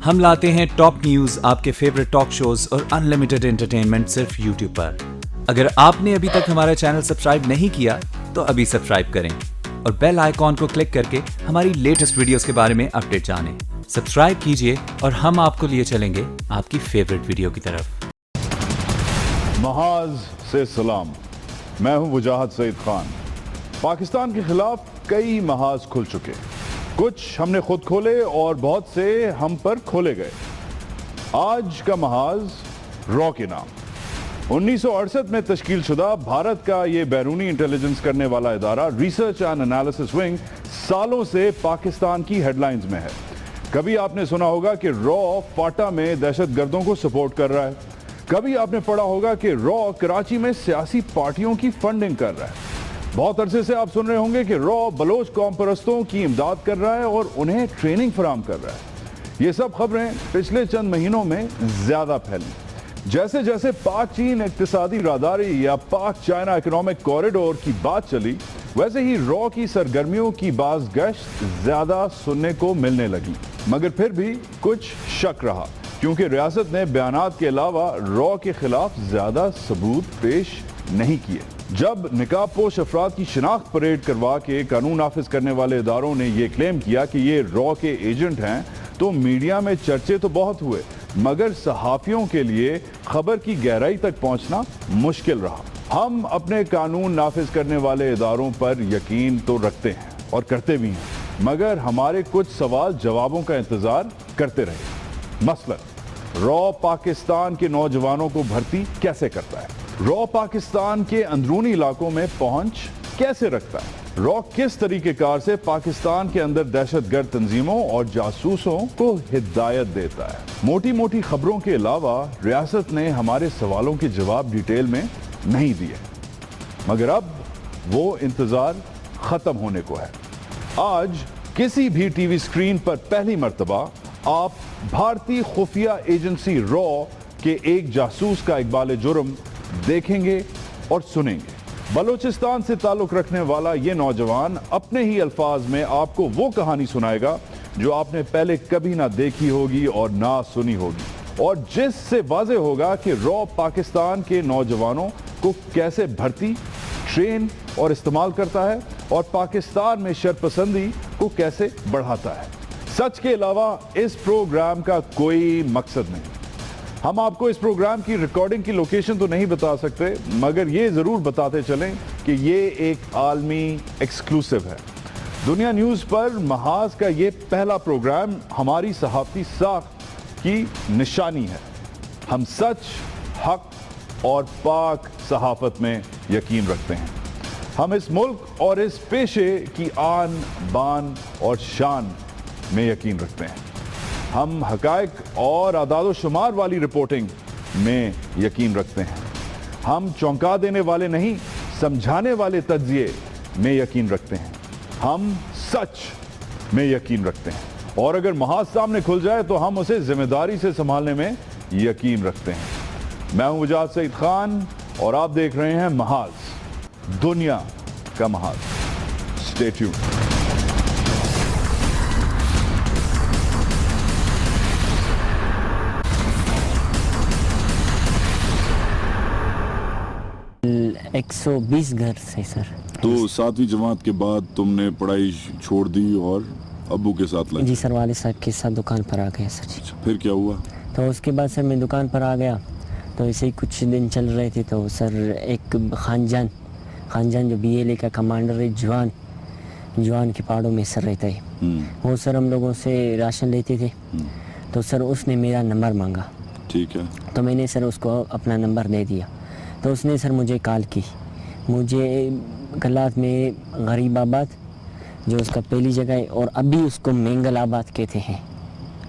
ہم لاتے ہیں ٹاپ نیوز، آپ کے فیوریٹ ٹاک شوز اور انلمیٹڈ انٹرٹینمنٹ صرف یوٹیوب پر۔ اگر آپ نے ابھی تک ہمارا چینل سبسکرائب نہیں کیا تو ابھی سبسکرائب کریں اور بیل آئیکن کو کلک کر کے ہماری لیٹسٹ ویڈیوز کے بارے میں اپڈیٹ جانیں۔ سبسکرائب کیجئے اور ہم آپ کو لیے چلیں گے آپ کی فیوریٹ ویڈیو کی طرف۔ محاذ سے سلام، میں ہوں وجاہت سعید خان۔ پاکستان کے خلاف کئی محاذ کھل چکے، کچھ ہم نے خود کھولے اور بہت سے ہم پر کھولے گئے۔ آج کا محاذ را کے نام 1968 میں تشکیل شدہ بھارت کا یہ بیرونی انٹیلیجنس کرنے والا ادارہ ریسرچ اینڈ انالیسس ونگ سالوں سے پاکستان کی ہیڈ لائنز میں ہے۔ کبھی آپ نے سنا ہوگا کہ را فاٹا میں دہشت گردوں کو سپورٹ کر رہا ہے، کبھی آپ نے پڑھا ہوگا کہ را کراچی میں سیاسی پارٹیوں کی فنڈنگ کر رہا ہے۔ بہت عرصے سے آپ سن رہے ہوں گے کہ را بلوچ قوم پرستوں کی امداد کر رہا ہے اور انہیں ٹریننگ فراہم کر رہا ہے۔ یہ سب خبریں پچھلے چند مہینوں میں زیادہ پھیلی۔ جیسے جیسے پاک چین اقتصادی راہداری یا پاک چائنا اکنامک کوریڈور کی بات چلی، ویسے ہی را کی سرگرمیوں کی باز گشت زیادہ سننے کو ملنے لگی، مگر پھر بھی کچھ شک رہا، کیونکہ ریاست نے بیانات کے علاوہ را کے خلاف زیادہ ثبوت پیش نہیں کیے۔ جب نقاب پوش افراد کی شناخت پریڈ کروا کے قانون نافذ کرنے والے اداروں نے یہ کلیم کیا کہ یہ را کے ایجنٹ ہیں، تو میڈیا میں چرچے تو بہت ہوئے، مگر صحافیوں کے لیے خبر کی گہرائی تک پہنچنا مشکل رہا۔ ہم اپنے قانون نافذ کرنے والے اداروں پر یقین تو رکھتے ہیں اور کرتے بھی ہیں، مگر ہمارے کچھ سوال جوابوں کا انتظار کرتے رہے۔ مثلا را پاکستان کے نوجوانوں کو بھرتی کیسے کرتا ہے؟ را پاکستان کے اندرونی علاقوں میں پہنچ کیسے رکھتا ہے؟ را کس طریقہ کار سے پاکستان کے اندر دہشت گرد تنظیموں اور جاسوسوں کو ہدایت دیتا ہے؟ موٹی موٹی خبروں کے علاوہ ریاست نے ہمارے سوالوں کے جواب ڈیٹیل میں نہیں دیے، مگر اب وہ انتظار ختم ہونے کو ہے۔ آج کسی بھی ٹی وی اسکرین پر پہلی مرتبہ آپ بھارتی خفیہ ایجنسی را کے ایک جاسوس کا اقبال جرم دیکھیں گے اور سنیں گے۔ بلوچستان سے تعلق رکھنے والا یہ نوجوان اپنے ہی الفاظ میں آپ کو وہ کہانی سنائے گا جو آپ نے پہلے کبھی نہ دیکھی ہوگی اور نہ سنی ہوگی، اور جس سے واضح ہوگا کہ را پاکستان کے نوجوانوں کو کیسے بھرتی، ٹرین اور استعمال کرتا ہے، اور پاکستان میں شرپسندی کو کیسے بڑھاتا ہے۔ سچ کے علاوہ اس پروگرام کا کوئی مقصد نہیں۔ ہم آپ کو اس پروگرام کی ریکارڈنگ کی لوکیشن تو نہیں بتا سکتے، مگر یہ ضرور بتاتے چلیں کہ یہ ایک عالمی ایکسکلوسیو ہے۔ دنیا نیوز پر محاذ کا یہ پہلا پروگرام ہماری صحافتی ساکھ کی نشانی ہے۔ ہم سچ، حق اور پاک صحافت میں یقین رکھتے ہیں۔ ہم اس ملک اور اس پیشے کی آن، بان اور شان میں یقین رکھتے ہیں۔ ہم حقائق اور اعداد و شمار والی رپورٹنگ میں یقین رکھتے ہیں۔ ہم چونکا دینے والے نہیں، سمجھانے والے تجزیے میں یقین رکھتے ہیں۔ ہم سچ میں یقین رکھتے ہیں، اور اگر محاذ سامنے کھل جائے تو ہم اسے ذمہ داری سے سنبھالنے میں یقین رکھتے ہیں۔ میں ہوں وجاہت سعید خان اور آپ دیکھ رہے ہیں محاذ، دنیا کا محاذ۔ Stay tuned. 120 گھر سے سر۔ تو 7ویں جماعت کے بعد تم نے پڑھائی چھوڑ دی اور ابو کے ساتھ لگ گئے؟ جی سر، والد صاحب کے ساتھ دکان پر آ گیا سر جی۔ پھر کیا ہوا؟ تو اس کے بعد سر میں دکان پر آ گیا، تو ایسے ہی کچھ دن چل رہے تھے، تو سر ایک خان جان جو بی ایل اے کا کمانڈر ہے، جوان کے پہاڑوں میں سر رہتا ہے، وہ سر ہم لوگوں سے راشن لیتے تھے، تو سر اس نے میرا نمبر مانگا۔ ٹھیک ہے۔ تو میں نے سر اس کو اپنا نمبر دے دیا، تو اس نے سر مجھے کال کی، مجھے گلات میں غریب آباد جو اس کا پہلی جگہ ہے، اور ابھی اس کو مینگل آباد کہتے ہیں،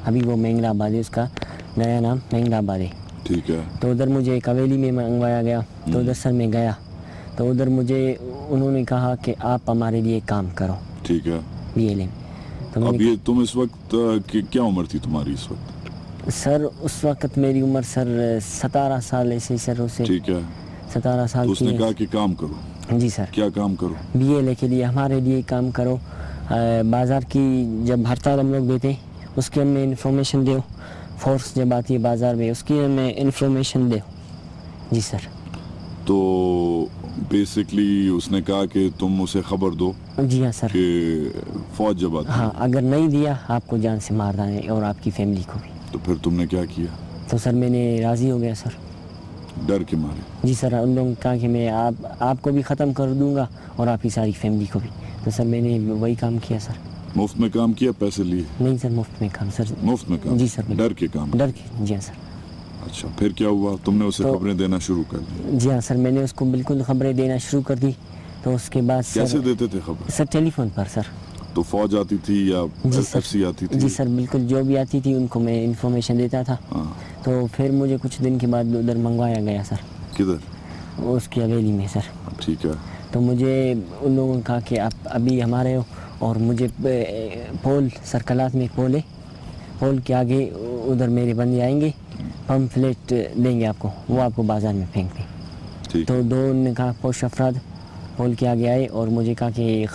ابھی وہ مینگل آباد ہے، اس کا نیا نام مینگل آباد ہے۔ ٹھیک ہے۔ تو ادھر مجھے ایک حویلی میں منگوایا گیا، تو ادھر سر میں گیا، تو ادھر مجھے انہوں نے کہا کہ آپ ہمارے لیے کام کرو۔ ٹھیک ہے۔ B L A. تو اب یہ تم اس وقت کیا عمر تھی تمہاری اس وقت؟ سر اس وقت میری عمر سر 17 سال ایسے سر، اسے ٹھیک ہے 17 سال تو اس نے کہا کہ کام کرو۔ جی سر۔ کیا کام کرو؟ بی ایل اے کے لیے ہمارے لیے کام کرو، بازار کی جب ہڑتال ہم لوگ دیتے اس کی ہمیں انفارمیشن دو, فورس جب آتی ہے بازار میں اس کی ہمیں انفارمیشن دو. جی سر. تو بیسکلی اس نے کہا کہ تم اسے خبر دو جی ہاں سر. کہ فوج جب آتی ہاں, اگر نہیں دیا آپ کو جان سے مار ڈالیں اور آپ کی فیملی کو بھی. تو پھر تم نے کیا کیا؟ تو سر میں نے راضی ہو گیا سر. ڈر کے مارے؟ جی سر, ان لوگوں نے کہا کہ میں آپ کو بھی ختم کر دوں گا اور آپ کی ساری فیملی کو بھی. تو سر میں نے وہی کام کیا سر. مفت میں کام کیا, پیسے لیے؟ نہیں سر, مفت میں کام سر. مفت میں کام؟ جی سر. ڈر کے کام؟ ڈر کے. جی ہاں سر. اچھا, پھر کیا ہوا؟ تم نے اسے خبریں دینا شروع کر دی؟ جی ہاں سر, میں نے اس کو بالکل خبریں دینا شروع کر دی. تو اس کے بعد کیسے دیتے تھے خبر؟ سر ٹیلی فون پر سر. تو فوج آتی تھی یا ایف سی آتی تھی؟ جی سر بالکل, جو بھی آتی تھی ان کو میں انفارمیشن دیتا تھا. تو پھر مجھے کچھ دن کے بعد ادھر منگوایا گیا سر. کدھر؟ اس کی حویلی میں سر. ٹھیک ہے. تو مجھے ان لوگوں نے کہا کہ آپ ابھی ہمارے ہو اور مجھے پول سرکلات میں پول ہے, پول کے آگے ادھر میرے بندے آئیں گے, پمفلیٹ دیں گے آپ کو, وہ آپ کو بازار میں پھینک دیں. تو دو نے کہا پوش افراد پول کے آگے آئے اور مجھے کہا کہ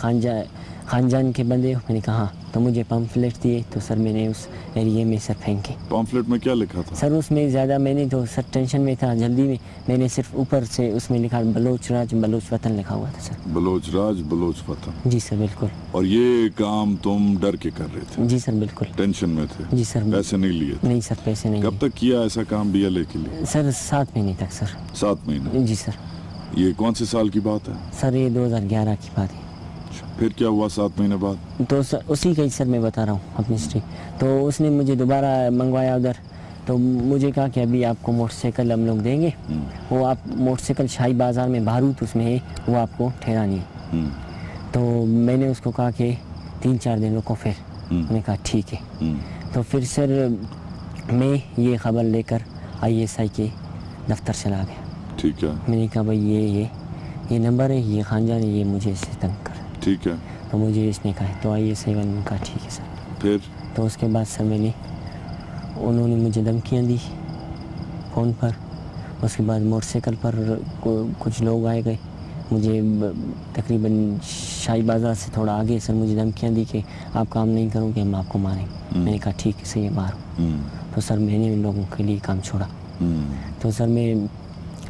خان جان کے بندے ہو؟ میں نے کہا ہاں. تو مجھے پمفلیٹ دیے. تو سر میں نے اس ایریے میں سر پھینکے. پمفلیٹ میں کیا لکھا تھا؟ سر اس میں زیادہ میں نے تو سر ٹینشن میں تھا, جلدی میں نے صرف اوپر سے اس میں لکھا بلوچ راج بلوچ وطن لکھا ہوا تھا سر. بلوچ راج بلوچ وطن. جی سر بالکل. اور یہ کام تم ڈر کے کر رہے تھے؟ جی سر بالکل. ٹینشن میں تھے؟ جی سر. پیسے نہیں لیے تھے؟ نہیں سر, پیسے نہیں. کب تک کیا ایسا کام بی ایل اے کے لیے؟ سر 7 مہینے تک سر. 7 مہینے؟ جی سر. یہ کون سے سال کی بات ہے؟ سر یہ 2011 کی بات ہے. پھر کیا ہوا 7 مہینے بعد؟ تو سر اسی کا ہی سر میں بتا رہا ہوں اپنی ہسٹری. تو اس نے مجھے دوبارہ منگوایا ادھر. تو مجھے کہا کہ ابھی آپ کو موٹر سائیکل ہم لوگ دیں گے, وہ آپ موٹر سائیکل شاہی بازار میں باروت اس میں ہے, وہ آپ کو ٹھہرانی ہے. تو میں نے اس کو کہا کہ 3-4 دن رکو. پھر میں نے کہا ٹھیک ہے. تو پھر سر میں یہ خبر لے کر ISI کے دفتر چلا گیا. ٹھیک ہے. میں نے کہا بھائی یہ نمبر ہے, یہ خان جان ہے, یہ مجھے اس سے تنگ کر. ٹھیک ہے. تو مجھے اس نے کہا تو ISI والے نے کہا ٹھیک ہے سر. پھر تو اس کے بعد سر انہوں نے مجھے دھمکیاں دی فون پر. اس کے بعد موٹر سائیکل پر کچھ لوگ آئے گئے, مجھے تقریباً شاہی بازار سے تھوڑا آگے سر مجھے دھمکیاں دی کہ آپ کام نہیں کرو گے ہم آپ کو ماریں. میں نے کہا ٹھیک ہے صحیح ہے مارو. تو سر میں نے ان لوگوں کے لیے کام چھوڑا. تو سر میں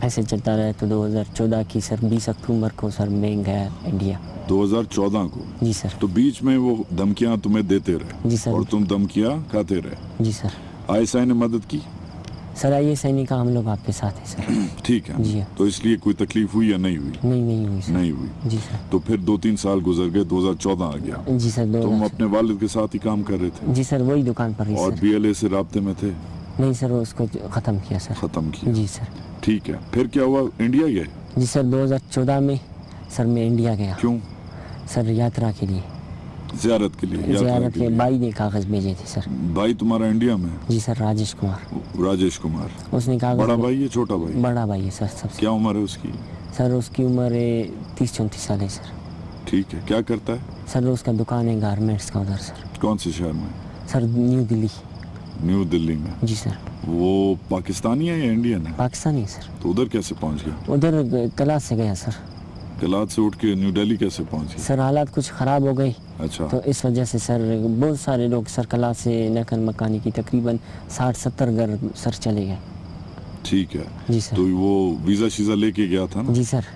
ایسے چلتا رہا. تو 2014 کی سر 20 اکتوبر کو سر میں گیا انڈیا. 2014 کو؟ جی سر. تو بیچ میں وہ دھمکیاں تمہیں دیتے رہے؟ جی سر. اور تم دھمکیاں کھاتے رہے؟ جی سر. ISI نے مدد کی؟ سر ISI نے کہا ہم لوگ آپ کے ساتھ ہیں سر. ٹھیک ہے. جی تو اس لیے کوئی تکلیف ہوئی یا نہیں ہوئی؟ نہیں ہوئی سر. نہیں ہوئی. جی سر. تو پھر 2-3 سال گزر گئے, 2014 آ گیا. جی سر. تم اپنے والد کے ساتھ ہی کام کر رہے تھے؟ جی سر, وہی دکان پر ہی. اور BLA سے رابطے میں تھے؟ نہیں سر, اس کو ختم کیا سر. ختم کیا. جی سر. ٹھیک ہے. پھر کیا ہوا, انڈیا گئے؟ جی سر 2014 میں سر میں انڈیا گیا. کیوں؟ سر یاترا کے لیے. زیارت کے لیے؟ زیارت کے بھائی نے کاغذ بھیجے تھے سر. بھائی تمہارا انڈیا میں؟ جی سر, راجیش کمار. راجیش کمار. اس نے کاغذ. بڑا بھائی ہے چھوٹا بھائی؟ بڑا بھائی ہے سر سب سے. کیا عمر ہے اس کی؟ سر اس کی عمر 30-34 سال ہے سر. ٹھیک ہے. کیا کرتا ہے؟ سر اس کا دکان ہے گارمنٹس کا ادھر سر. کون سے شہر میں؟ سر نیو دلی. نیو دلی میں؟ جی سر. وہ پاکستانی ہے یا انڈین ہے؟ پاکستانی ہے سر. تو ادھر کیسے پہنچ گیا؟ ادھر کلاس سے گیا سر. کلات سے اٹھ کے نیو دہلی کیسے پہنچ گیا؟ سر حالات کچھ خراب ہو گئی. اچھا. تو اس وجہ سے سر بہت سارے لوگ سر کلاس سے نقل مکانی کی تقریباً 60-70 گھر سر چلے گئے. ٹھیک ہے. جی سر. تو وہ ویزا شیزا لے کے گیا تھا نا؟ جی سر.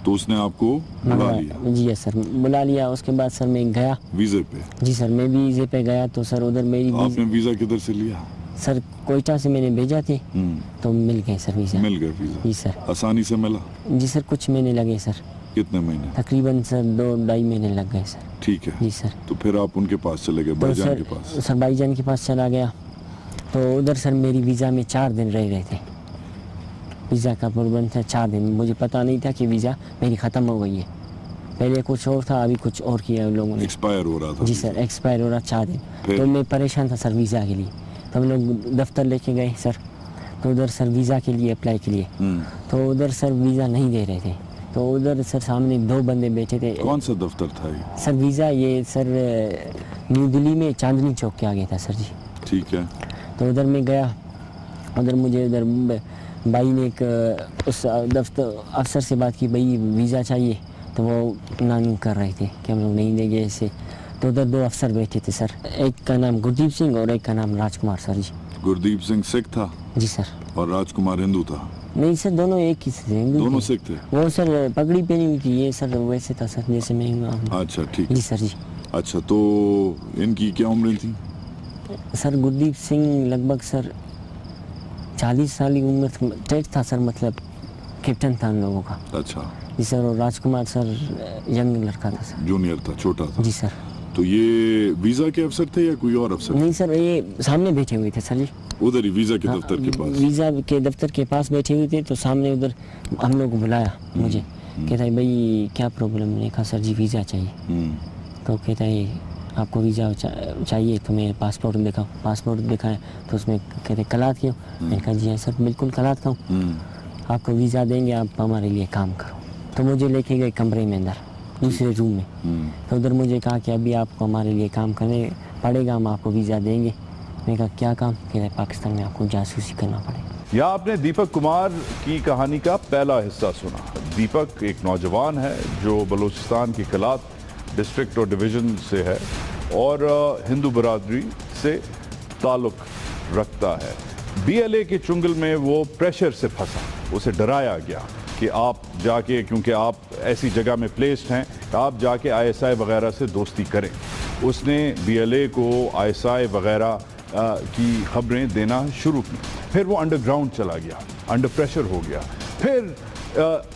تو اس نے آپ کو بلا لیا؟ جی سر بلا لیا. اس کے بعد سر میں گیا ویزے پہ؟ جی سر میں بھی ویزے پہ گیا. تو سر ادھر میری آپ نے ویزا کدھر سے لیا؟ سر کوئٹہ سے میں نے بھیجا تھے تو مل گئے سر ویزا. مل گیا ویزا؟ جی سر. آسانی سے ملا؟ جی سر کچھ مہینے لگے سر. کتنے مہینے؟ تقریباً سر 2-2.5 مہینے لگ گئے سر. ٹھیک ہے. جی سر. تو پھر آپ ان کے پاس چلے گئے, بھائی جان کے پاس؟ سر بھائی جان کے پاس چلا گیا. تو ادھر سر میری ویزا میں 4 دن رہ رہے تھے. ویزا کا پروبند تھا 4 دن. مجھے پتہ نہیں تھا کہ ویزا میری ختم ہو گئی ہے. پہلے کچھ اور تھا, ابھی کچھ اور کیا ان لوگوں نے. ایکسپائر ہو رہا تھا؟ جی سر ایکسپائر ہو رہا 4 دن. تو میں پریشان تھا سر ویزا کے لیے. تو ہم لوگ دفتر لے کے گئے سر. تو ادھر سر ویزا کے لیے اپلائی کے لیے. تو ادھر سر ویزا نہیں دے رہے تھے. تو ادھر سر سامنے 2 بندے بیٹھے تھے. کون سا دفتر تھا یہ؟ سر ویزا یہ سر نیو دلی میں چاندنی چوک کے آگے تھا سر. جی ٹھیک ہے. تو ادھر میں گیا. ادھر مجھے ادھر بھائی نے ایک اس دفتر افسر سے بات کی, بھائی ویزا چاہیے. تو وہ نان کر رہے تھے کہ ہم لوگ نہیں دیں گے ایسے. तो उधर 2 अफसर बैठे थे सर, एक का नाम गुरदीप सिंह और एक का नाम राजकुमार सर जी। गुरदीप सिंह सिख था जी सर। और राजकुमार हिंदू था? नहीं सर, दोनों एक ही थे, हिंदू दोनों थे। सिख थे? वो सर पगड़ी पहनी हुई थी, ये सर वैसे था सर जैसे मैं हूँ। अच्छा ठीक जी है। सर जी। अच्छा, तो इनकी क्या उम्र थी? सर गुरदीप सिंह लगभग सर 40 साल की उम्र टेट था सर, मतलब कैप्टन था उन लोगों का। अच्छा, जी सर। और राजकुमार सर यंग लड़का था सर। जूनियर था, छोटा था। जी सर। तो ये वीजा के अफसर थे या कोई और अफसर? नहीं सर, ये सामने बैठे हुए थे सर जी। उधर ही वीजा के दफ्तर के पास? वीज़ा के दफ्तर के पास बैठे हुए थे, तो सामने उधर हम लोग को बुलाया मुझे, कहता है भाई क्या प्रॉब्लम? मैंने कहा सर जी वीज़ा चाहिए। तो कहता है आपको वीज़ा चाहिए तो मैं पासपोर्ट दिखाऊँ। पासपोर्ट दिखाया तो उसमें कहते कलात क्यों? मैंने कहा जी हाँ सर बिल्कुल कलात का हूँ, आपको वीज़ा देंगे, आप हमारे लिए काम करो। तो मुझे लेके गए कमरे में अंदर दूसरे रूम में। तो उधर मुझे कहा कि अभी आपको हमारे लिए काम करने पड़ेगा, हम आपको वीज़ा देंगे। मैंने कहा क्या काम? कह रहे पाकिस्तान में आपको जासूसी करना पड़ेगा। यहाँ आपने दीपक कुमार की कहानी का पहला हिस्सा सुना। दीपक एक नौजवान है जो बलूचिस्तान की कलात डिस्ट्रिक्ट और डिवीज़न से है और हिंदू बरादरी से ताल्लुक़ रखता है। BLA के चुंगल में वो प्रेशर से फंसा, उसे डराया गया कि आप जाके, क्योंकि आप ऐसी जगह में प्लेस्ड हैं, आप जाके ISI वगैरह से दोस्ती करें। उसने BLA को ISI वगैरह की खबरें देना शुरू की। फिर वो अंडरग्राउंड चला गया, अंडर प्रेशर हो गया। फिर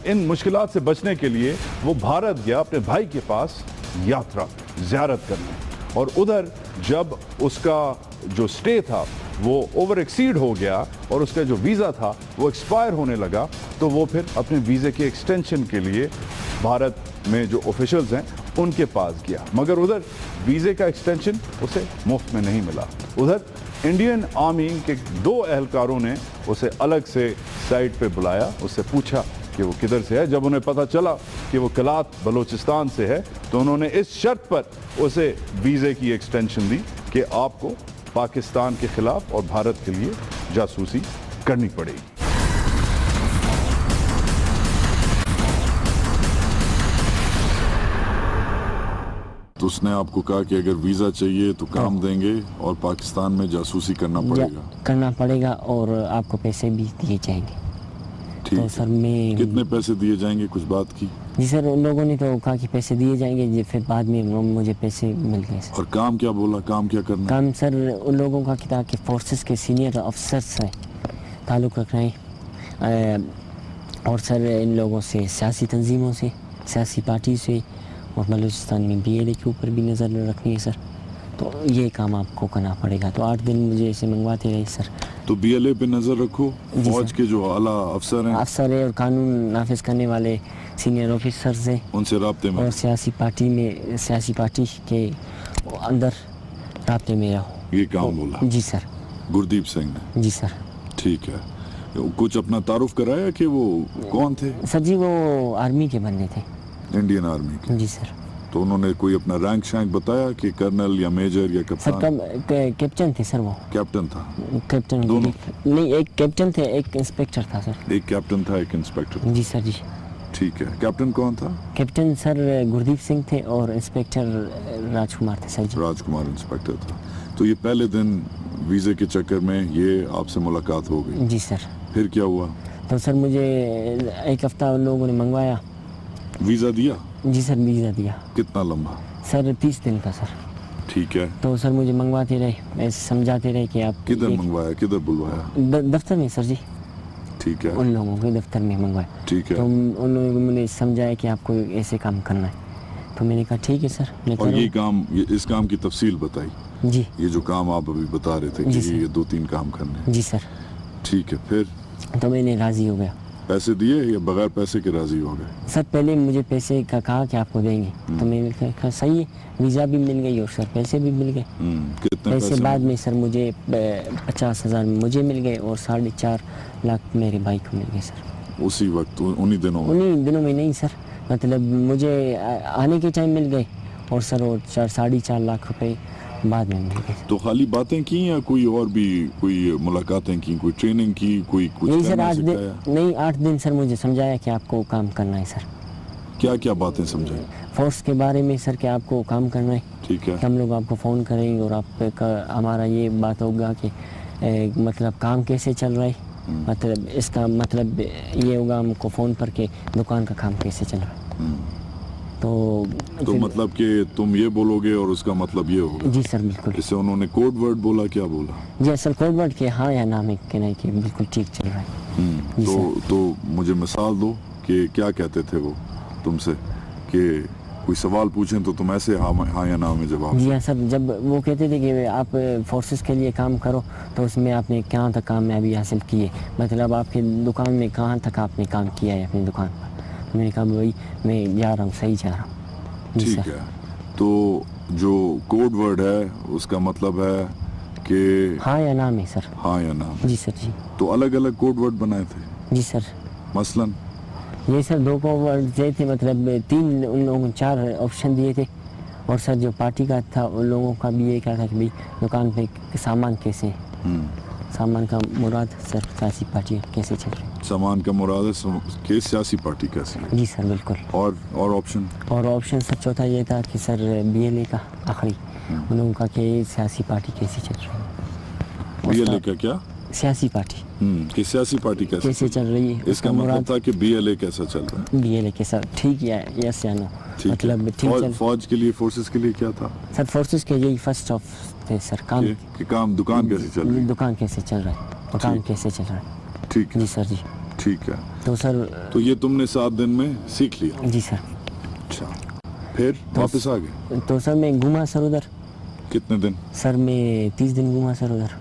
इन मुश्किलात से बचने के लिए वो भारत गया अपने भाई के पास यात्रा, ज़ियारत करने। और उधर जब उसका जो स्टे था वो ओवर एक्सीड हो गया और उसका जो वीज़ा था वो एक्सपायर होने लगा, तो वो फिर अपने वीज़े के एक्सटेंशन के लिए भारत में जो ऑफिशियल्स हैं उनके पास गया। मगर उधर वीज़े का एक्सटेंशन उसे मुफ्त में नहीं मिला। उधर इंडियन आर्मी के 2 एहलकारों ने उसे अलग से साइट पे बुलाया, उससे पूछा कि वो किधर से है। जब उन्हें पता चला कि वो कलात बलूचिस्तान से है तो उन्होंने इस शर्त पर उसे वीज़े की एक्सटेंशन दी कि आपको पाकिस्तान के खिलाफ और भारत के लिए जासूसी करनी पड़ेगी। तो उसने आपको कहा कि अगर वीज़ा चाहिए तो काम देंगे और पाकिस्तान में जासूसी करना पड़ेगा और आपको पैसे भी दिए जाएंगे। ठीक तो सर मैं कितने पैसे दिए जाएंगे, कुछ बात की? जी सर, उन लोगों ने तो कहा कि पैसे दिए जाएंगे जी, फिर बाद में मुझे पैसे मिल गए सर। और काम क्या बोला, काम क्या करना? काम सर उन लोगों का था कि फोर्सेस के सीनियर अफसर से ताल्लुक़ रखना है और सर इन लोगों से सियासी तंजीमों से, सियासी पार्टी से और बलूचिस्तान में BLA के ऊपर भी नज़र रखनी है सर। तो ये काम आपको करना पड़ेगा। तो 8 दिन मुझे ऐसे मंगवाते रहे सर। तो BLA पे नज़र रखो, फौज के जो आला अफसर हैं, अफसर है और कानून नाफिज करने वाले सीनियर ऑफिसर्स हैं, उनसे राब्ते में, और सियासी पार्टी के अंदर राब्ते में रहो। ये काम बोला जी सर। गुरदीप सिंह ने? जी सर। ठीक है। कुछ अपना तारुफ कराया कि वो कौन थे? सर जी वो आर्मी के बंदे थे, इंडियन आर्मी के? जी सर। तो उन्होंने कोई अपना रैंक शैंक बताया कि कर्नल या मेजर या सर कप्तान? कैप्टन थे सर वो। कैप्टन था? कैप्टन दोनों? नहीं, एक कैप्टन थे, एक इंस्पेक्टर था सर। एक कैप्टन था, एक इंस्पेक्टर? जी सर जी। ठीक है। कैप्टन कौन था? कैप्टन सर गुरदीप सिंह थे और इंस्पेक्टर राजकुमार थे सर जी। राजकुमार इंस्पेक्टर था। तो ये पहले दिन वीज़े के चक्कर में ये आपसे मुलाकात हो गई? जी सर। फिर क्या हुआ? तो सर मुझे 1 हफ्ता उन लोगों ने मंगवाया। वीज़ा दिया? जी सर वीज़ा दिया। कितना लंबा? सर 30 दिन का सर। ठीक है। तो सर मुझे मंगवाते रहे, ऐसे समझाते रहे कि आप किधर मंगवाया, किधर बुलवाया? दफ्तर में सर जी। ठीक है। उन लोगों के दफ्तर में मंगवाया। ठीक है। तो उन लोगों ने मुझे समझाया कि आपको ऐसे काम करना है। तो मैंने कहा ठीक है सर मैं और ये करूँ। काम, इस काम की तफसील बताई? जी। ये जो काम आप अभी बता रहे थे कि जी सर। ये 2-3 काम करने? जी सर। ठीक है। फिर तो मैंने राज़ी हो गया। पैसे दिए या बगैर पैसे के राजी हो गए? सर पहले मुझे पैसे का कहा कि आपको देंगे, तो मैंने कहा सही है, वीज़ा भी मिल गई और सर पैसे भी मिल गए। कितने पैसे बाद में सर मुझे 50,000 मुझे मिल गए और 4.5 लाख मेरे भाई को मिल गए सर। उसी वक्त, उन्हीं दिनों में? उन्हीं दिनों में नहीं सर, मतलब मुझे आने के टाइम मिल गए और सर और 4.5 लाख रुपए बाद में मिल गए। तो खाली बातें की या कोई और भी, कोई मुलाकातें की, कोई ट्रेनिंग की, कोई कुछ नहीं सर, करना 8 दिन सिखाया? नहीं, 8 दिन सर मुझे समझाया कि आपको काम करना है सर। क्या क्या बातें समझाई? फोर्स के बारे में सर कि आपको काम करना है, ठीक है, कि हम लोग आपको फ़ोन करेंगे और हमारा ये बात होगा कि मतलब काम कैसे चल रहा है, मतलब इसका मतलब ये होगा हमको फ़ोन पर कि दुकान का काम कैसे चल रहा है। तो तो मतलब कि तुम ये बोलोगे और उसका मतलब ये होगा? जी सर बिल्कुल। इससे उन्होंने कोड वर्ड बोला, क्या बोला? जी असल कोड वर्ड के हाँ या ना में कि नहीं कि बिल्कुल ठीक चल रहा है। जी तो मुझे मिसाल दो कि क्या कहते थे वो तुमसे, कि कोई सवाल पूछें तो तुम ऐसे हाँ या ना में जवाब? जी हाँ सर, जब वो कहते थे कि आप फोर्सेस के लिए काम करो तो उसमें आपने कहाँ तक कामयाबी हासिल की है, मतलब आपकी दुकान में कहाँ तक आपने काम किया है अपनी दुकान पर। मैंने कहा वही मैं जा रहा हूँ, सही जा रहा हूँ। जी ठीक सर। है, तो जो कोड वर्ड है उसका मतलब है कि हाँ या ना में सर। हाँ या ना? जी सर। जी तो अलग अलग कोड वर्ड बनाए थे जी सर। मसलन? ये सर 2 कोड वर्ड दिए थे, मतलब 3 उन लोगों ने 4 ऑप्शन दिए थे। और सर जो पार्टी का था उन लोगों का भी ये क्या था कि भाई दुकान पे सामान कैसे है, सामान का मुराद सर सियासी पार्टी कैसे चल रही है। सामान का मुराद है कि सियासी पार्टी कैसी है। जी सर बिल्कुल। और ऑप्शन? और ऑप्शन सर चौथा ये था कि सर BLA का आखिरी उन लोगों का कि सियासी पार्टी कैसी चल रही है। BLA का क्या? सियासी पार्टी कि सियासी पार्टी कैसे चल रही है, इसका मतलब था कि BLA कैसा चल रहा है। BLA के सर ठीक या यस या नो, ठीक मतलब है। ठीक चल। फौज के लिए, फोर्सेस के लिए क्या था? सर फोर्सेस के यही फर्स्ट ऑफ थे सर, काम कि काम दुकान कैसे चल रही है। दुकान कैसे चल रहा है और काम कैसे चल रहा है। ठीक है, जी सर। जी ठीक है। तो सर तो ये तुमने 7 दिन में सीख लिया? जी सर। अच्छा, फिर वापस आ गए? तो सर मैं घूमा सर उधर। कितने दिन? सर मैं 30 दिन घूमा सर उधर।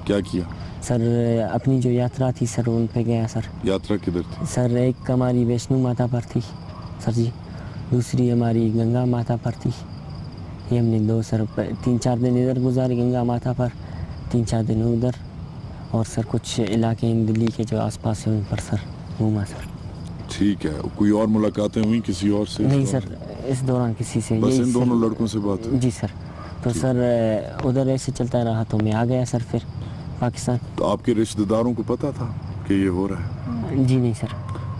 क्या किया? सर अपनी जो यात्रा थी सर उन पे गया सर। यात्रा किधर थी? सर एक हमारी वैष्णो माता पर थी सर जी, दूसरी हमारी गंगा माता पर थी। ये हमने 3-4 दिन इधर गुजारे गंगा माता पर, 3-4 दिन उधर, और सर कुछ इलाके इन दिल्ली के जो आसपास हैं उन पर सर घूमा सर। ठीक है, कोई और मुलाकातें हुई किसी और से? नहीं सर, इस दौरान किसी से, बस यही इन दोनों सर। लड़कों से बात हुई? जी सर। तो सर उधर ऐसे चलता रहा तो मैं आ गया सर फिर पाकिस्तान। तो आपके रिश्तेदारों को पता था कि ये हो रहा है? जी नहीं सर।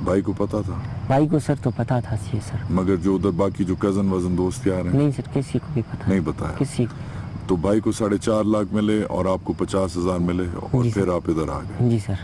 भाई को पता था? भाई को सर तो पता था ये सर। मगर जो उधर बाकी जो कजन वजन दोस्त यार हैं? नहीं सर, किसी को भी पता नहीं बताया? किसी। तो भाई को 4.5 लाख मिले और आपको 50,000 मिले और जी फिर आप इधर आ गए? जी सर।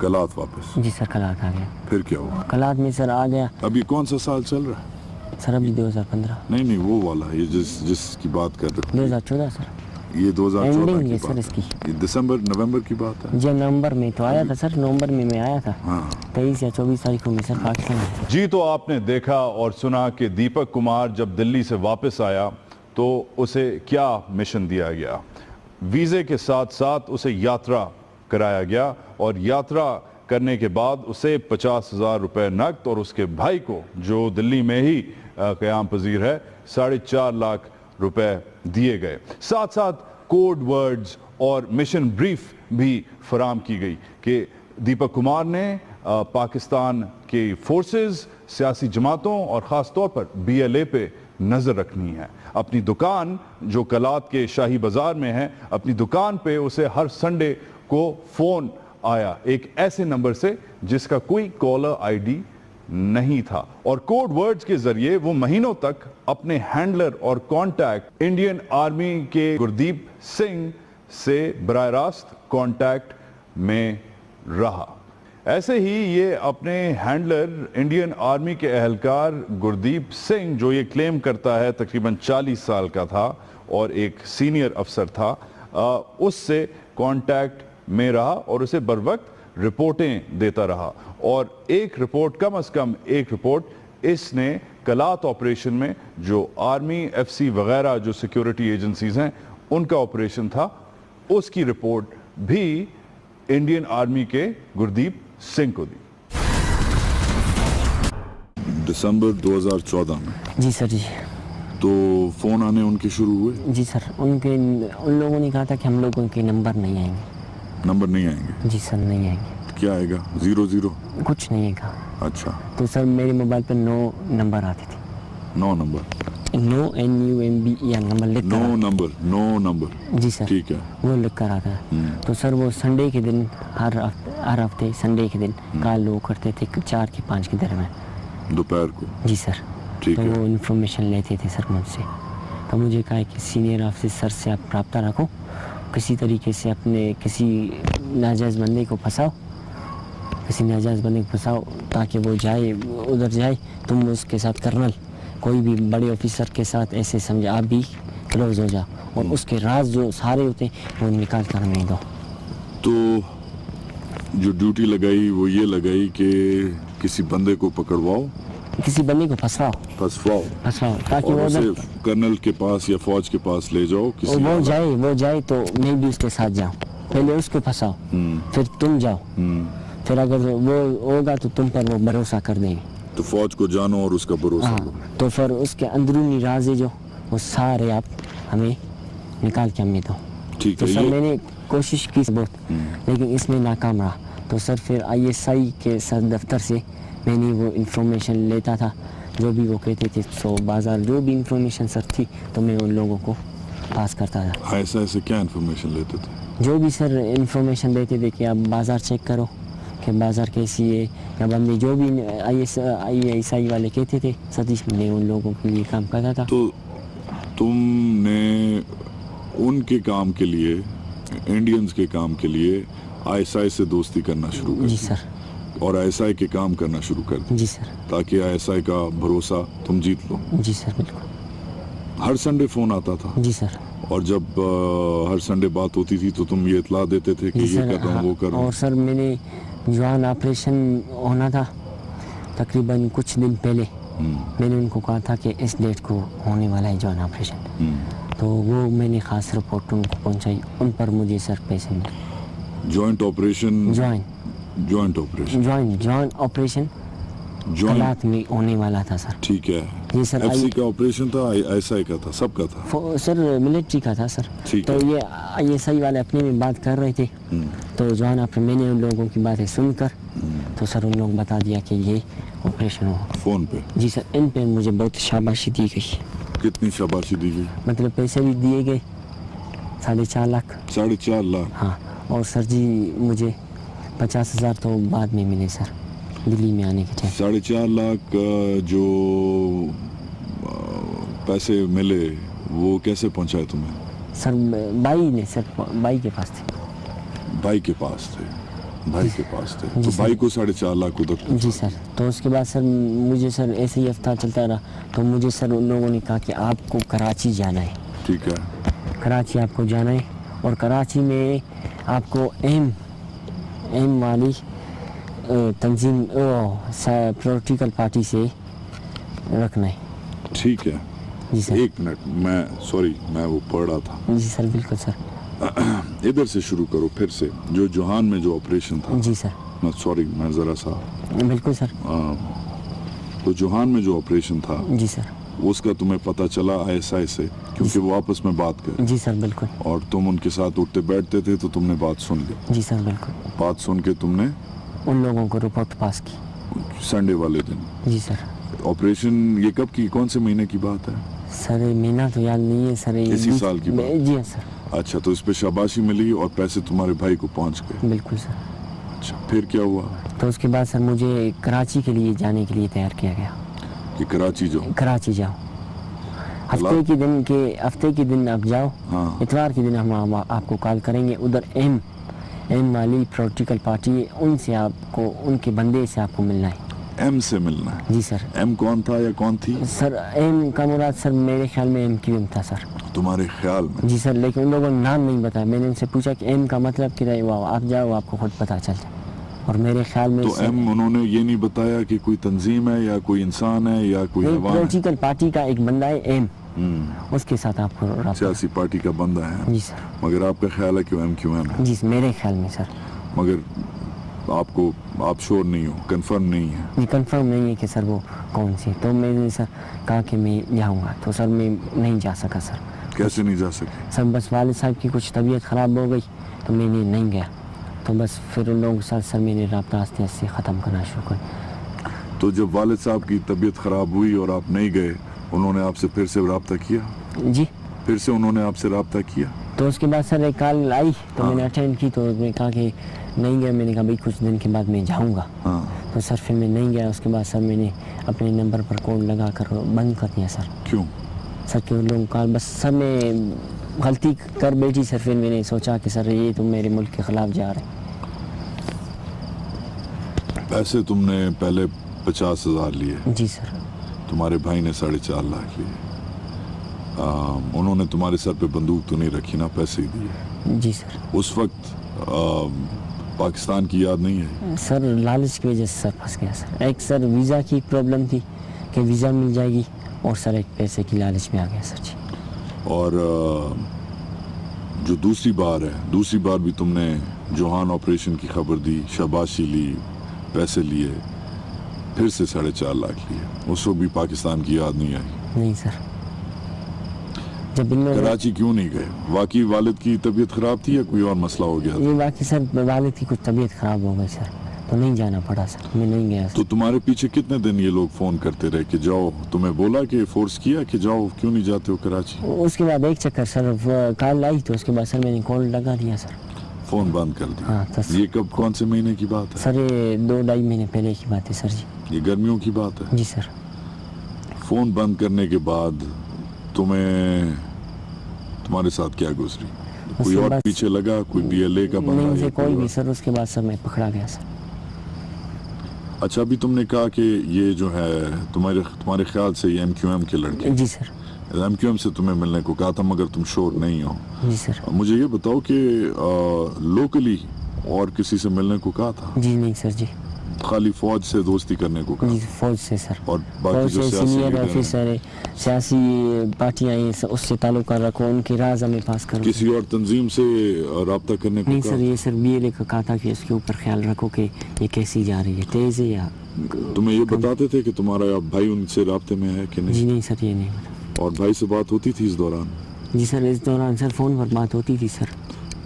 कलात वापस? जी सर कलात आ गया। फिर क्या हुआ? कलात में सर आ गया। अभी कौन सा साल चल रहा है? सर अभी 2015। नहीं वो वाला, ये जिसकी बात कर रहे हो? 2014 सर। ये 2014 एंडिंग की है सर बात इसकी। है। ये दिसंबर नवंबर की बात है। जी नवंबर में तो आया था सर, नवंबर में मैं आया था। हाँ। 23 या 24 तारीख को मैं सर पाकिस्तान में। जी, तो आपने देखा और सुना कि दीपक कुमार जब दिल्ली से वापस आया तो उसे क्या मिशन दिया गया। वीज़े के साथ साथ उसे यात्रा कराया गया और यात्रा करने के बाद उसे 50,000 रुपए नकद और उसके भाई को जो दिल्ली में ही क़याम पजीर है 4.5 लाख रुपए दिए गए। साथ साथ कोड वर्ड्स और मिशन ब्रीफ भी फराम की गई कि दीपक कुमार ने पाकिस्तान के फोर्सेस, सियासी जमातों और ख़ास तौर पर BLA पे नज़र रखनी है। अपनी दुकान जो कलात के शाही बाज़ार में है, अपनी दुकान पे उसे हर संडे को फ़ोन आया एक ऐसे नंबर से जिसका कोई कॉलर ID नहीं था और कोड वर्ड्स के जरिए वो महीनों तक अपने हैंडलर और कांटेक्ट इंडियन आर्मी के गुरदीप सिंह से बराह रास्त कांटेक्ट में रहा। ऐसे ही ये अपने हैंडलर इंडियन आर्मी के एहलकार गुरदीप सिंह जो ये क्लेम करता है तकरीबन 40 साल का था और एक सीनियर अफसर था, उससे कांटेक्ट में रहा और उसे बर वक्त रिपोर्टें देता रहा और एक रिपोर्ट कम से कम एक रिपोर्ट इसने कलात ऑपरेशन में जो आर्मी FC वगैरह जो सिक्योरिटी एजेंसीज हैं उनका ऑपरेशन था उसकी रिपोर्ट भी इंडियन आर्मी के गुरदीप सिंह को दी। दिसंबर 2014 में? जी सर। जी तो फोन आने उनके शुरू हुए? जी सर, उन लोगों ने कहा था कि हम लोगों के नंबर नहीं आएंगे। नंबर नहीं आएंगे? जी सर नहीं आएंगे। क्या आएगा? 00? कुछ नहीं आएगा। अच्छा। तो सर मेरे मोबाइल पर 9 नंबर आते थे। 9 नंबर? नो NUMBER नंबर लिख कर। 9 नंबर? जी सर। ठीक है। वो लिख कर आता है। तो सर वो संडे के दिन हर हर हफ्ते संडे के दिन कॉल वो करते थे 4 के 5 के दरमियान दोपहर को? जी सर। ठीक तो है। वो इन्फॉर्मेशन लेते थे सर मुझसे। तो मुझे कहा कि सीनियर ऑफिसर से आप रब्ता रखो, किसी तरीके से अपने किसी नाजायज़ बंदे को फंसाओ, किसी नाजायज़ बंदे को फंसाओ ताकि वो जाए उधर जाए, तुम उसके साथ कर्नल कोई भी बड़े ऑफिसर के साथ ऐसे समझे आप भी क्लोज हो जाओ और उसके राज जो सारे होते हैं वो निकाल कर हमें दो। तो जो ड्यूटी लगाई वो ये लगाई कि किसी बंदे को पकड़वाओ, किसी बंदे को फंसाओ ताकि और वो उसे उधर कर्नल के पास या फौज के पास ले जाओ किसी वो जाए तो मैं भी उसके साथ जाऊं। पहले उसको फंसाओ, फिर तुम जाओ, फिर अगर वो होगा तो तुम पर वो भरोसा कर देंगे। तो फौज को जानो और उसका भरोसा लो। तो फिर उसके अंदरूनी राज़ जो वो सारे आप हमें निकाल के हमें दो। ठीक तो है। सर ये मैंने कोशिश की बहुत, लेकिन इसमें नाकाम रहा। तो सर फिर ISI के सर दफ्तर से मैंने वो इंफॉर्मेशन लेता था, जो भी वो कहते थे सो बाज़ार जो भी इंफॉर्मेशन सर थी तो मैं उन लोगों को पास करता था। ऐसे क्या इन्फॉर्मेशन लेते थे? जो भी सर इंफॉर्मेशन देते थे कि आप बाज़ार चेक करो कि बाज़ार कैसी है, या बंदे जो भी ISI वाले कहते थे सतीश मैं उन लोगों के लिए काम करता था। तो तुमने उनके काम के लिए, इंडियंस के काम के लिए ISI से दोस्ती करना शुरू कर जी दी सर। और ISI के काम करना शुरू कर दिया जी सर। ताकि ISI का भरोसा तुम जीत लो। जी सर बिल्कुल। हर संडे फोन आता था? जी सर। और जब हर संडे बात होती थी तो तुम ये इतला देते थे कि जी ये सर, कर रहा हूँ वो कर रहा हूँ? और सर मैंने जवान ऑपरेशन होना था तकरीबन कुछ दिन पहले, मैंने उनको कहा था कि इस डेट को होने वाला है जवान ऑपरेशन। तो वो मैंने ख़ास रिपोर्ट उनको पहुंचाई, उन पर मुझे सर पैसे मिले। Joint operation? जॉइंट ऑपरेशन कलात में होने वाला था सर। ठीक है। जी सर। FC का ऑपरेशन था, ISI का था, सबका था? सर मिलिट्री का था सर। ठीक तो है। ये ISI वाले अपने में बात कर रहे थे, तो जवान ऑपरेशन मैंने उन लोगों की बातें सुनकर तो सर उन लोग बता दिया कि ये ऑपरेशन हुआ फोन पे? जी सर। इन पे मुझे बहुत शाबाशी दी गई। कितनी शाबाशी दी गई? मतलब पैसे भी दिए गए 4.5 लाख। 4.5 लाख? हाँ। और सर जी मुझे 50,000 तो बाद में मिले सर दिल्ली में आने के टाइम। 4.5 लाख जो पैसे मिले वो कैसे पहुंचाए तुम्हें? सर बाई के पास थे। भाई के पास थे? तो भाई को 4.5 लाख उधर पहुंचा? जी सर। तो उसके बाद सर मुझे सर ऐसे ही हफ्ता चलता रहा, तो मुझे सर उन लोगों ने कहा कि आपको कराची जाना है। ठीक है। कराची आपको जाना है और कराची में आपको एम वाली तंजीम पॉलिटिकल पार्टी से रखना है। ठीक है। जी सर। एक मिनट, मैं वो पढ़ रहा था। जी सर बिल्कुल सर। इधर से शुरू करो फिर से। जो जोहान में जो ऑपरेशन था? जी सर। मैं जरा सा बिल्कुल सर। तो जोहान में जो ऑपरेशन था जी सर। उसका तुम्हें पता चला ISI से, क्योंकि वो आपस में बात कर? जी सर बिल्कुल। और तुम उनके साथ उठते बैठते थे तो तुमने बात सुन ली? जी सर बिल्कुल। बात सुन के तुमने उन लोगों को रिपोर्ट पास की संडे वाले दिन? जी सर। ऑपरेशन ये कब की, कौन से महीने की बात है? सर महीना तो याद नहीं है सर। इसी साल की बात? जी हाँ सर। अच्छा, तो इस पे शाबाशी मिली और पैसे तुम्हारे भाई को पहुंच गए? बिल्कुल सर। अच्छा, फिर क्या हुआ? तो उसके बाद सर मुझे कराची के लिए जाने के लिए तैयार किया गया कि कराची जाओ? हफ्ते के दिन आप जाओ। हाँ। इतवार के दिन हम आपको कॉल करेंगे। उधर एम वाली पॉलिटिकल पार्टी है, उनसे आपको, उनके बंदे से आपको मिलना है। M से मिलना है? जी सर। M कौन था या कौन थी? सर एम का मुराद सर मेरे ख्याल में MQM था सर। तुम्हारे ख्याल में? जी सर, लेकिन उन लोगों ने नाम नहीं बताया। मैंने उनसे पूछा कि M का मतलब क्या है, वो आप जाओ आपको खुद पता चल जाए। और मेरे ख्याल में तो M उन्होंने ये नहीं बताया कि कोई तंजीम है या कोई इंसान है या कोई हैवान है? पॉलिटिकल पार्टी का एक बंदा है M, उसके साथ आपको सियासी पार्टी का बंदा है? जी सर। मगर आपका ख्याल है कि वो MQM है? जी मेरे ख्याल में सर। मगर आप श्योर नहीं हो, कंफर्म नहीं है? ये कंफर्म नहीं है कि सर वो कौन सी। तो मैंने सर कहा कि मैं जाऊंगा, तो सर मैं नहीं जा सका सर। कैसे नहीं जा सके? सर बस वालिद साहब की कुछ तबीयत ख़राब हो गई तो मैंने नहीं गया। तो बस फिर उन लोगों के साथ सर मैंने रब्ता आस्ते आस्ते ख़त्म करना शुरू कर। तो जब वालिद साहब की तबीयत ख़राब हुई और आप नहीं गए, उन्होंने आपसे फिर से रब्ता किया? जी। फिर से उन्होंने आपसे रब्ता किया? तो उसके बाद सर एक कॉल आई तो मैंने अटेंड की, तो मैंने कहा कि नहीं गया। मैंने कहा भाई कुछ दिन के बाद मैं जाऊँगा। हाँ। तो सर फिर मैं नहीं गया। उसके बाद सर मैंने अपने नंबर पर कोड लगा कर बंद कर दिया सर। क्यों? सर क्यों लोग कॉल, बस सर मैं गलती कर बैठी सर। फिर मैंने सोचा कि सर ये तो मेरे मुल्क के ख़िलाफ़ जा रहे हैं। पैसे तुमने पहले 50,000 लिए, जी सर। तुम्हारे भाई ने 4.5 लाख लिए। उन्होंने तुम्हारे सर पे बंदूक तो नहीं रखी ना, पैसे ही दिए। जी सर। उस वक्त पाकिस्तान की याद नहीं है? सर लालच की वजह से सर फंस गया सर। एक सर वीज़ा की प्रॉब्लम थी कि वीज़ा मिल जाएगी, और सर एक पैसे की लालच में आ गया सर जी। और जो दूसरी बार भी तुमने जोहान ऑपरेशन की खबर दी, शाबाशी ली, पैसे लिए, फिर से 4.5 लाख लिए। उस वक्त भी पाकिस्तान की याद नहीं आई? नहीं सर। जब इन लोगों कराची क्यों नहीं गए? वाकई वालिद की तबीयत खराब थी या कोई और मसला हो गया था? ये बाकी सर वालिद की कुछ तबीयत ख़राब हो गई सर, तो नहीं जाना पड़ा सर। मैं नहीं गया तो सर। तुम्हारे पीछे कितने दिन ये लोग फोन करते रहे कि जाओ? तुम्हें बोला कि फोर्स किया कि जाओ, क्यों नहीं जाते हो कराची? उसके बाद एक चक्कर सर कॉल आई, तो उसके बाद सर मैंने कॉल लगा दिया सर। फोन बंद कर दिया? हाँ तो ये कब, कौन से महीने की बात है? सर ये 2-2.5 महीने पहले की बात है सर जी। ये गर्मियों की बात है? जी सर। फोन बंद करने के बाद तुम्हारे साथ क्या गुजरी? कोई उसके और बाद- पीछे लगा? कोई BLA का बंदा? नहीं या से कोई और? भी सर। उसके बाद सर मैं पकड़ा गया सर। अच्छा, अभी तुमने कहा कि ये जो है तुम्हारे ख्याल से ये MQM के लड़के, जी सर। MQM से तुम्हें मिलने को कहा था, मगर तुम श्योर नहीं हो। जी सर। मुझे ये बताओ कि लोकली और किसी से मिलने को कहा था? जी नहीं सर जी। खाली फौज से दोस्ती करने को कहा? जी फौज से सर। और बाकी फौज जो से सियासी सीनियर लीडर हैं, ऑफिसर है, सियासी पार्टियाँ हैं, उससे ताल्लुक रखो, उनकी राज हमें पास करो। किसी और तंजीम से रब्ता करने को नहीं कहा? सर, ये सर BLA का कहा था कि इसके ऊपर ख्याल रखो कि ये कैसी जा रही है, तेज़ है या। तुम्हें ये बताते थे कि तुम्हारा भाई उनसे राब्ते में है कि जी नहीं? नहीं सर, ये नहीं बता। और भाई से बात होती थी इस दौरान? जी सर, इस दौरान सर फ़ोन पर बात होती थी सर।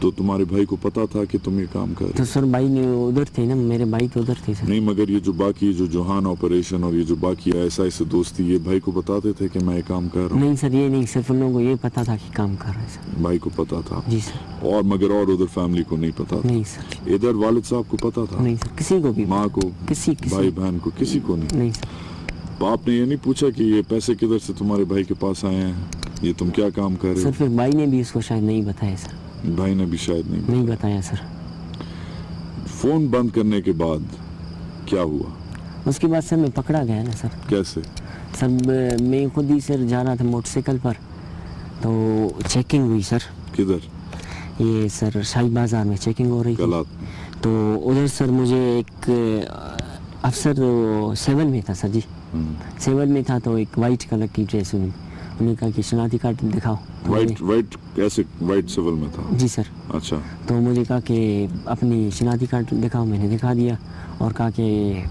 तो तुम्हारे भाई को पता था कि तुम ये काम कर रहे तो सर भाई ने उधर थे ना, मेरे भाई तो उधर थे सर। नहीं, मगर ये जो बाकी जो जोहान ऑपरेशन और ये जो बाकी ISI से दोस्ती, ये भाई को बताते थे कि मैं ये काम कर रहा हूँ? नहीं सर, ये नहीं, सिर्फ उन लोगों को ये पता था कि काम कर रहे हैं सर। भाई को पता था? जी सर। और मगर और उधर फैमिली को नहीं पता था? नहीं सर। इधर वालिद साहब को पता था? नहीं सर, किसी को भी। माँ को? किसी भाई बहन को? किसी को नहीं? नहीं सर। तो आपने ये नहीं पूछा कि ये पैसे किधर से तुम्हारे भाई के पास आए हैं, ये तुम क्या काम कर रहे सर हो? फिर भाई ने भी उसको शायद नहीं बताया सर। भाई ने भी शायद नहीं। नहीं बताया सर। फोन बंद करने के बाद क्या हुआ? उसके बाद सर मैं पकड़ा गया ना सर। कैसे? सर मैं खुद ही सर जा रहा था मोटरसाइकिल पर, तो चेकिंग हुई सर। किधर? ये सर शाही बाजार में चेकिंग हो रही थी। गलत? तो उधर सर मुझे एक अफसर 7 में था सर जी। 7 में था, तो एक वाइट कलर की ड्रेस हुई। उन्होंने कहा कि शनाख्ती कार्ड दिखाओ। तो वाइट कैसे? वाइट सिविल में था? जी सर। अच्छा। तो मुझे कहा कि अपनी शनाख्ती कार्ड दिखाओ। मैंने दिखा दिया और कहा कि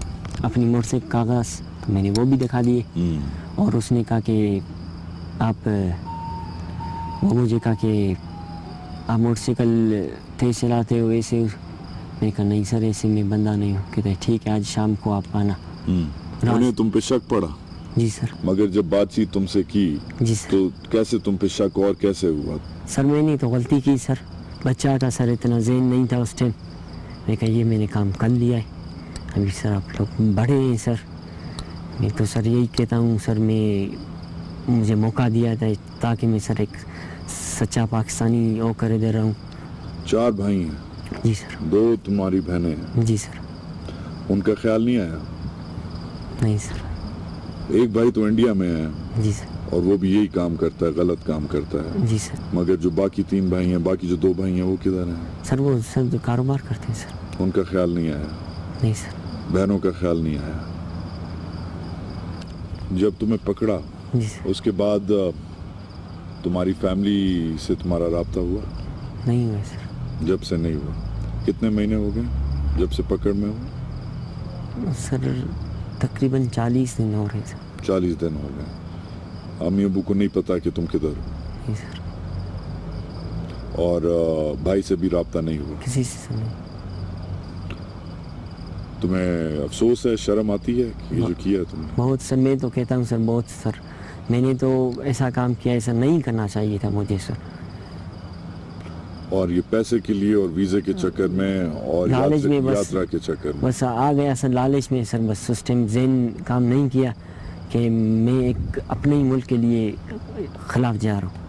अपनी मोटरसाइकिल कागज़, तो मैंने वो भी दिखा दिए। और उसने कहा कि आप, वो मुझे कहा कि आप मोटरसाइकिल तेज़ चलाते हो ऐसे। मैंने कहा नहीं सर, ऐसे मैं बंदा नहीं हूँ। कहते ठीक है, आज शाम को आप आना। उन्हें तुम पे शक पड़ा? जी सर। मगर जब बातचीत तुमसे की जी सर। तो कैसे तुम पे शक और कैसे हुआ? सर मैंने तो गलती की सर, बच्चा था सर, इतना ज़हन नहीं था उस टाइम। मैं कहा ये मैंने काम कर लिया है, अभी सर आप लोग बड़े हैं सर। मैं तो सर यही कहता हूँ सर, मुझे मौका दिया था ताकि मैं सर एक सच्चा पाकिस्तानी हो कर दे रहा हूँ। 4 भाई हैं? जी सर। 2 तुम्हारी बहनें हैं? जी सर। उनका ख्याल नहीं आया? नहीं सर। एक भाई तो इंडिया में है जी सर। और वो भी यही काम करता है, गलत काम करता है। जी सर। मगर जो बाकी 3 भाई हैं, बाकी जो 2 भाई हैं, वो किधर हैं? सर वो सर जो कारोबार करते हैं सर। उनका ख्याल नहीं आया? नहीं सर। बहनों का ख्याल नहीं आया? जब तुम्हें पकड़ा जी सर। उसके बाद तुम्हारी फैमिली से तुम्हारा राब्ता हुआ? नहीं हुआ सर। जब से नहीं हुआ? कितने महीने हो गए जब से पकड़ में हो? सर तकरीबन 40 दिन हो रहे सर। 40 दिन हो गए। अम्मी अबू को नहीं पता कि तुम किधर हो? नहीं सर। और भाई से भी राब्ता नहीं हुआ? किसी से सर नहीं। तुम्हें अफसोस है, शर्म आती है कि ये जो किया है तुमने? बहुत सर, मैं तो कहता हूँ सर बहुत सर, میں نے تو ایسا کام کیا ایسا نہیں کرنا چاہیے تھا مجھے سر. اور یہ پیسے کے لیے اور ویزے کے چکر میں اور لالچ میں بس یاترا کے چکر میں بس آ گیا سر لالچ میں سر. بس اس ٹائم ذہن کام نہیں کیا کہ میں ایک اپنے ہی ملک کے لیے خلاف جا رہا ہوں.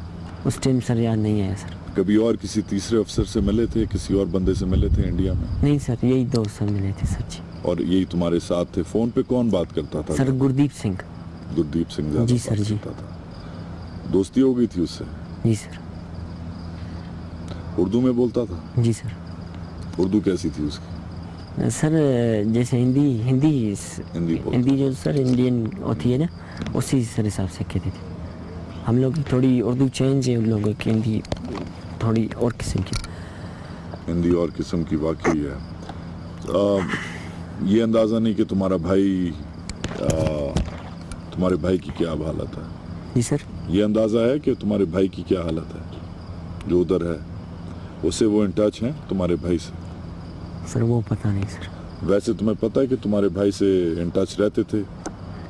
اس ٹائم سر یاد نہیں آیا سر. کبھی اور کسی تیسرے افسر سے ملے تھے, کسی اور بندے سے ملے تھے انڈیا میں؟ نہیں سر, یہی دوست سر ملے تھے سر. جی. اور یہی تمہارے ساتھ تھے؟ فون پہ کون بات کرتا تھا؟ سر گردیپ سنگھ. گردیپ سنگھ زیادہ جی سر. بات جی کرتا تھا. دوستی ہو گئی تھی اس سے؟ جی سر. اردو میں بولتا تھا؟ جی سر. اردو کیسی تھی اس کی؟ سر جیسے ہندی بولتا. جو سر انڈین ہوتی ہے نا, اسی سر حساب سے کہتے تھے. ہم لوگ کی تھوڑی اردو چینج ہے, ان لوگوں کی ہندی تھوڑی اور قسم کی. ہندی اور قسم کی واقعی ہے. یہ اندازہ نہیں کہ تمہارا بھائی تمہارے بھائی کی کیا حالت ہے؟ جی سر. یہ اندازہ ہے کہ تمہارے بھائی کی کیا حالت ہے جو ادھر ہے؟ اس سے وہ ان ٹچ ہیں تمہارے بھائی سے؟ سر وہ پتہ نہیں سر. ویسے تمہیں پتہ ہے کہ تمہارے بھائی سے ان ٹچ رہتے تھے؟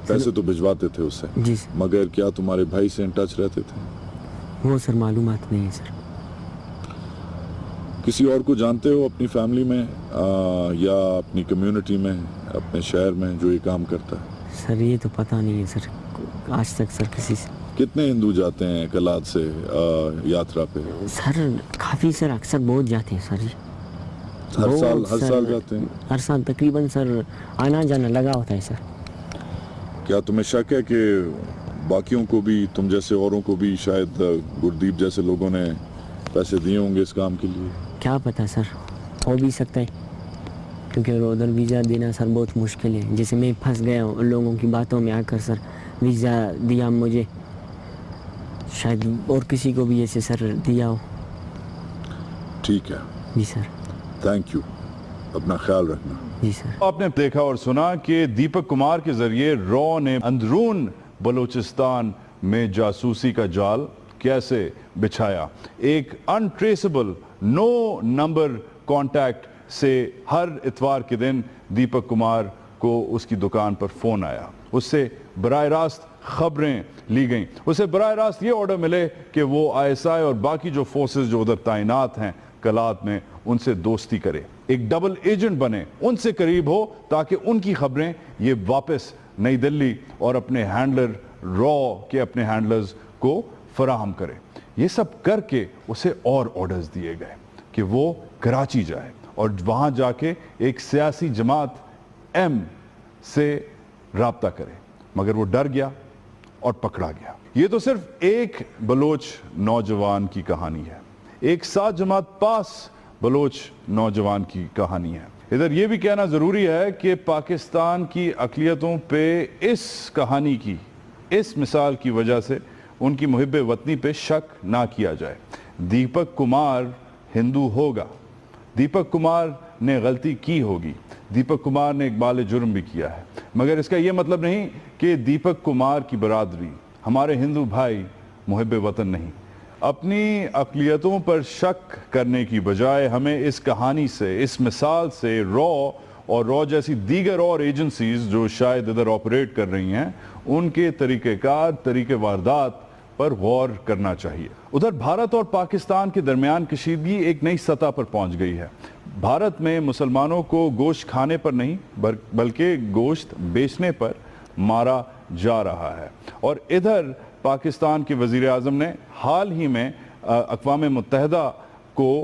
پیسے تو بھجواتے تھے اس سے, جی سر. مگر کیا تمہارے بھائی سے ان ٹچ رہتے تھے؟ وہ سر معلومات نہیں ہے سر. کسی اور کو جانتے ہو اپنی فیملی میں یا اپنی کمیونٹی میں, اپنے شہر میں, جو یہ کام کرتا ہے؟ سر یہ تو پتہ نہیں ہے سر آج تک سر کسی سے. کتنے ہندو جاتے ہیں کلات سے یاترا پہ؟ سر کافی سر, اکثر بہت جاتے ہیں سر. جی ہر سال جاتے ہیں؟ ہر سال تقریباً سر آنا جانا لگا ہوتا ہے سر. کیا تمہیں شک ہے کہ باقیوں کو بھی, تم جیسے اوروں کو بھی شاید گردیپ جیسے لوگوں نے پیسے دیے ہوں گے اس کام کے لیے؟ کیا پتہ سر, ہو بھی سکتا ہے, کیونکہ ادھر ویزا دینا سر بہت مشکل ہے. جیسے میں پھنس گیا ہوں ان لوگوں کی باتوں میں آ کر سر, ویزا دیا مجھے, شاید اور کسی کو بھی ایسے سر دیا ہو. ٹھیک ہے. جی سر. تھینک یو, اپنا خیال رکھنا. جی سر. آپ نے دیکھا اور سنا کہ دیپک کمار کے ذریعے رو نے اندرون بلوچستان میں جاسوسی کا جال کیسے بچھایا. ایک انٹریسبل نو نمبر کانٹیکٹ سے ہر اتوار کے دن دیپک کمار کو اس کی دکان پر فون آیا, اس سے براہ راست خبریں لی گئیں, اسے براہ راست یہ آرڈر ملے کہ وہ ISI اور باقی جو فورسز جو ادھر تعینات ہیں کلات میں ان سے دوستی کرے, ایک ڈبل ایجنٹ بنے, ان سے قریب ہو تاکہ ان کی خبریں یہ واپس نئی دلی اور اپنے ہینڈلر رو کے اپنے ہینڈلرز کو فراہم کرے. یہ سب کر کے اسے اور آرڈرز دیے گئے کہ وہ کراچی جائے اور وہاں جا کے ایک سیاسی جماعت ایم سے رابطہ کرے, مگر وہ ڈر گیا اور پکڑا گیا. یہ تو صرف ایک بلوچ نوجوان کی کہانی ہے, ایک 7 جماعت پاس بلوچ نوجوان کی کہانی ہے. ادھر یہ بھی کہنا ضروری ہے کہ پاکستان کی اقلیتوں پہ اس کہانی کی, اس مثال کی وجہ سے ان کی محب وطنی پہ شک نہ کیا جائے. دیپک کمار ہندو ہوگا, دیپک کمار نے غلطی کی ہوگی, دیپک کمار نے اقبال جرم بھی کیا ہے, مگر اس کا یہ مطلب نہیں کہ دیپک کمار کی برادری, ہمارے ہندو بھائی محب وطن نہیں. اپنی اقلیتوں پر شک کرنے کی بجائے ہمیں اس کہانی سے, اس مثال سے رو جیسی دیگر اور ایجنسیز جو شاید ادھر آپریٹ کر رہی ہیں ان کے طریقہ کار, طریقہ واردات پر غور کرنا چاہیے. ادھر بھارت اور پاکستان کے درمیان کشیدگی ایک نئی سطح پر پہنچ گئی ہے. بھارت میں مسلمانوں کو گوشت کھانے پر نہیں بلکہ گوشت بیچنے پر مارا جا رہا ہے, اور ادھر پاکستان کے وزیر اعظم نے حال ہی میں اقوام متحدہ کو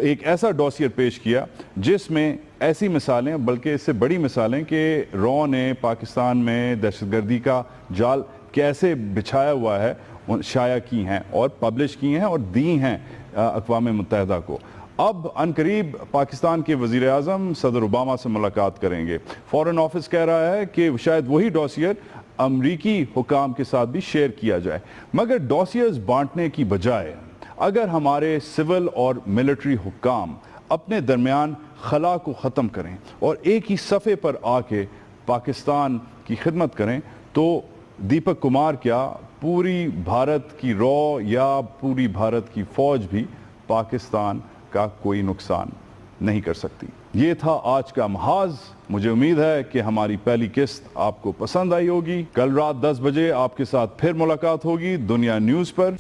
ایک ایسا ڈوسیئر پیش کیا جس میں ایسی مثالیں, بلکہ اس سے بڑی مثالیں کہ رو نے پاکستان میں دہشت گردی کا جال کیسے بچھایا ہوا ہے شائع کی ہیں اور پبلش کی ہیں اور دی ہیں اقوام متحدہ کو. اب عنقریب پاکستان کے وزیر اعظم صدر اوباما سے ملاقات کریں گے. فارن آفس کہہ رہا ہے کہ شاید وہی ڈوسیئر امریکی حکام کے ساتھ بھی شیئر کیا جائے, مگر ڈوسیئرز بانٹنے کی بجائے اگر ہمارے سول اور ملٹری حکام اپنے درمیان خلا کو ختم کریں اور ایک ہی صفحے پر آ کے پاکستان کی خدمت کریں تو دیپک کمار کیا پوری بھارت کی رو یا پوری بھارت کی فوج بھی پاکستان کا کوئی نقصان نہیں کر سکتی. یہ تھا آج کا محاذ. مجھے امید ہے کہ ہماری پہلی قسط آپ کو پسند آئی ہوگی. کل رات 10 بجے آپ کے ساتھ پھر ملاقات ہوگی دنیا نیوز پر.